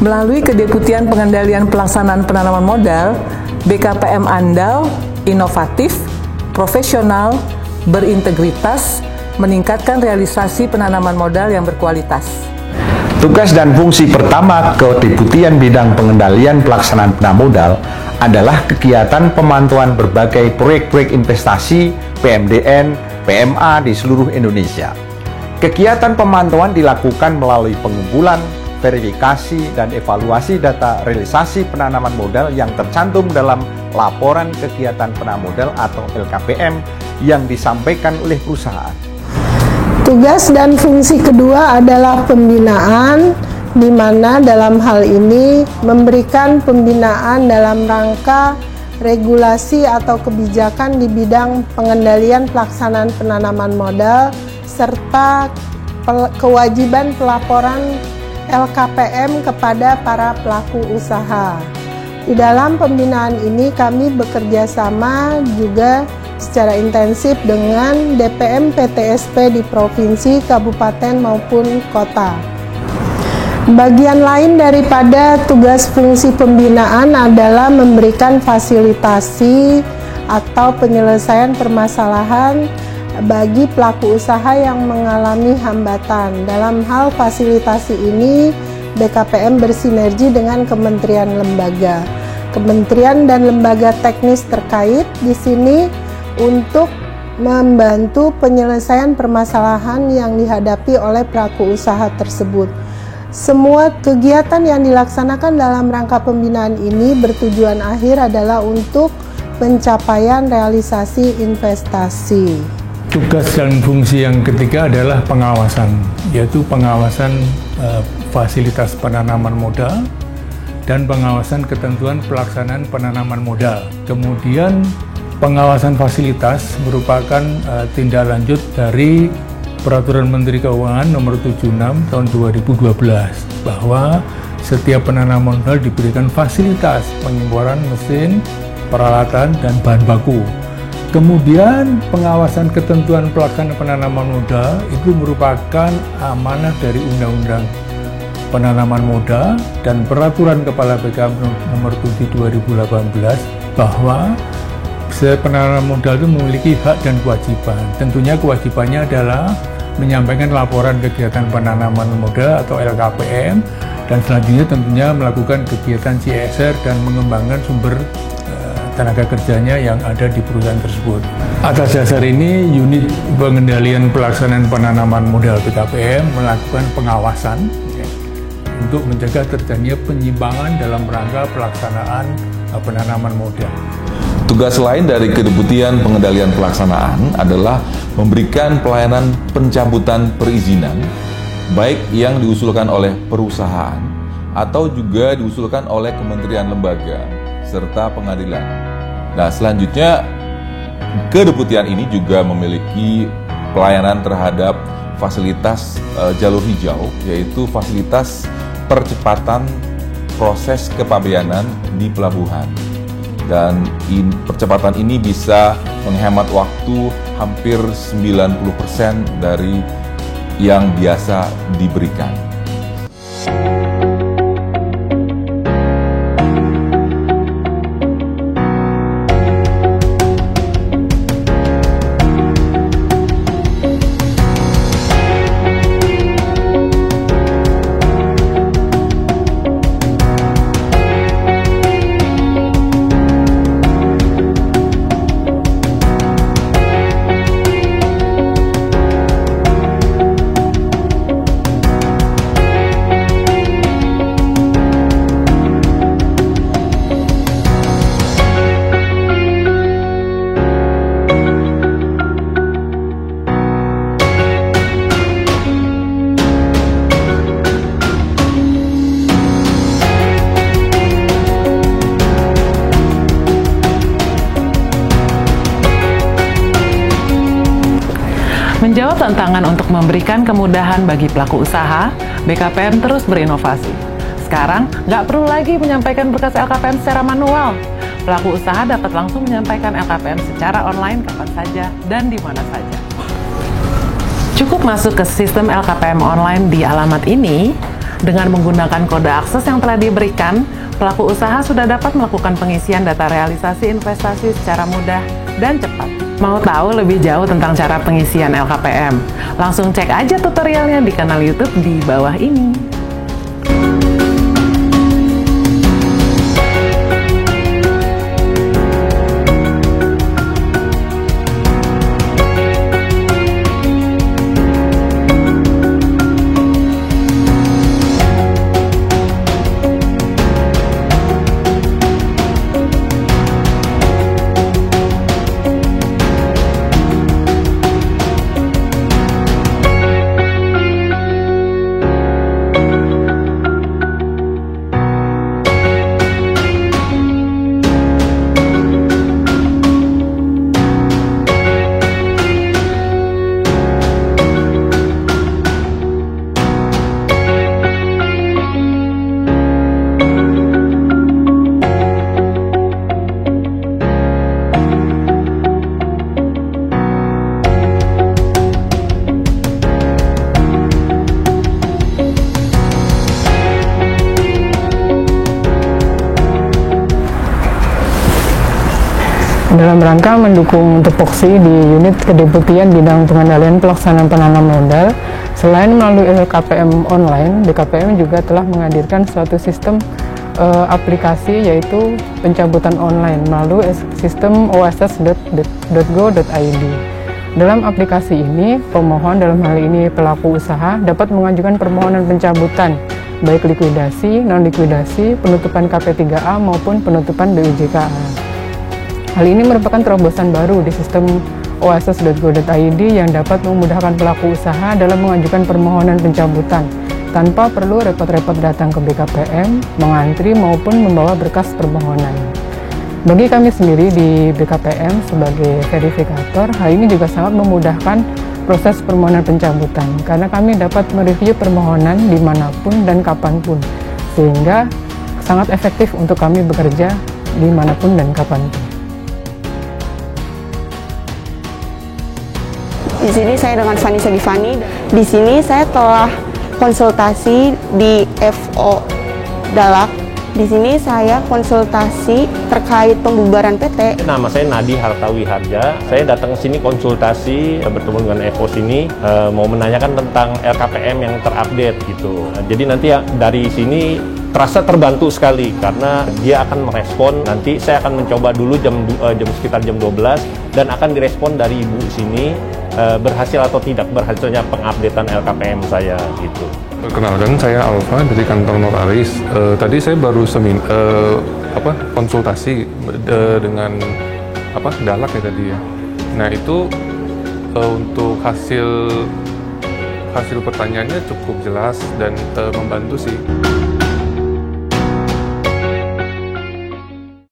Melalui Kedeputian Pengendalian Pelaksanaan Penanaman Modal, BKPM andal, inovatif, profesional, berintegritas, meningkatkan realisasi penanaman modal yang berkualitas. Tugas dan fungsi pertama Kedeputian Bidang Pengendalian Pelaksanaan Penanaman Modal adalah kegiatan pemantauan berbagai proyek-proyek investasi PMDN, PMA di seluruh Indonesia. Kegiatan pemantauan dilakukan melalui pengumpulan, verifikasi, dan evaluasi data realisasi penanaman modal yang tercantum dalam laporan kegiatan penanaman modal atau LKPM yang disampaikan oleh perusahaan. Tugas dan fungsi kedua adalah pembinaan, di mana dalam hal ini memberikan pembinaan dalam rangka regulasi atau kebijakan di bidang pengendalian pelaksanaan penanaman modal serta kewajiban pelaporan LKPM kepada para pelaku usaha. Di dalam pembinaan ini kami bekerja sama juga secara intensif dengan DPM PTSP di provinsi, kabupaten maupun kota. Bagian lain daripada tugas fungsi pembinaan adalah memberikan fasilitasi atau penyelesaian permasalahan bagi pelaku usaha yang mengalami hambatan. Dalam hal fasilitasi ini, BKPM bersinergi dengan kementerian lembaga. Kementerian dan lembaga teknis terkait di sini untuk membantu penyelesaian permasalahan yang dihadapi oleh pelaku usaha tersebut. Semua kegiatan yang dilaksanakan dalam rangka pembinaan ini bertujuan akhir adalah untuk pencapaian realisasi investasi. Tugas dan fungsi yang ketiga adalah pengawasan, yaitu pengawasan fasilitas penanaman modal dan pengawasan ketentuan pelaksanaan penanaman modal. Kemudian pengawasan fasilitas merupakan tindak lanjut dari Peraturan Menteri Keuangan Nomor 76 Tahun 2012 bahwa setiap penanaman modal diberikan fasilitas pengimpanan mesin, peralatan, dan bahan baku. Kemudian pengawasan ketentuan pelaksanaan penanaman modal itu merupakan amanah dari Undang-Undang Penanaman Modal dan Peraturan Kepala BKPM Nomor 7 2018 bahwa penanaman modal itu memiliki hak dan kewajiban. Tentunya kewajibannya adalah menyampaikan laporan kegiatan penanaman modal atau LKPM dan selanjutnya tentunya melakukan kegiatan CSR dan mengembangkan sumber tenaga kerjanya yang ada di perusahaan tersebut. Atas dasar ini, unit pengendalian pelaksanaan penanaman modal BKPM melakukan pengawasan untuk mencegah terjadinya penyimpangan dalam rangka pelaksanaan penanaman modal. Tugas lain dari Kedeputian Pengendalian Pelaksanaan adalah memberikan pelayanan pencabutan perizinan, baik yang diusulkan oleh perusahaan atau juga diusulkan oleh kementerian lembaga serta pengadilan. Nah, selanjutnya Kedeputian ini juga memiliki pelayanan terhadap fasilitas jalur hijau, yaitu fasilitas percepatan proses kepabeanan di pelabuhan. Dan percepatan ini bisa menghemat waktu hampir 90% dari yang biasa diberikan. Menjawab tantangan untuk memberikan kemudahan bagi pelaku usaha, BKPM terus berinovasi. Sekarang, nggak perlu lagi menyampaikan berkas LKPM secara manual. Pelaku usaha dapat langsung menyampaikan LKPM secara online kapan saja dan di mana saja. Cukup masuk ke sistem LKPM online di alamat ini, Dengan menggunakan kode akses yang telah diberikan, pelaku usaha sudah dapat melakukan pengisian data realisasi investasi secara mudah dan cepat. Mau tahu lebih jauh tentang cara pengisian LKPM? Langsung cek aja tutorialnya di kanal YouTube di bawah ini. Dalam rangka mendukung tupoksi di unit Kedeputian Bidang Pengendalian Pelaksanaan Penanam Modal, selain melalui LKPM online, BKPM juga telah menghadirkan suatu sistem aplikasi, yaitu pencabutan online melalui sistem oss.go.id. Dalam aplikasi ini, pemohon, dalam hal ini pelaku usaha, dapat mengajukan permohonan pencabutan baik likuidasi, non-likuidasi, penutupan KP3A maupun penutupan BUJKA. Hal ini merupakan terobosan baru di sistem oss.go.id yang dapat memudahkan pelaku usaha dalam mengajukan permohonan pencabutan tanpa perlu repot-repot datang ke BKPM, mengantri maupun membawa berkas permohonan. Bagi kami sendiri di BKPM sebagai verifikator, hal ini juga sangat memudahkan proses permohonan pencabutan karena kami dapat mereview permohonan dimanapun dan kapanpun, sehingga sangat efektif untuk kami bekerja dimanapun dan kapanpun. Di sini saya dengan Vanessa Givani. Di sini saya telah konsultasi di FO Dalak. Di sini saya konsultasi terkait pembubaran PT. Nama saya Nadi Hartawi Harja. Saya datang ke sini konsultasi bertemu dengan FO sini, mau menanyakan tentang LKPM yang terupdate gitu. Jadi nanti ya, dari sini terasa terbantu sekali karena dia akan merespon. Nanti saya akan mencoba dulu sekitar jam 12 dan akan direspon dari ibu sini berhasil atau tidak berhasilnya pengupdatean LKPM saya gitu. Perkenalkan, saya Alfa dari kantor notaris. Tadi saya baru konsultasi dengan Dalak ya tadi ya. Nah itu untuk hasil pertanyaannya cukup jelas dan membantu sih.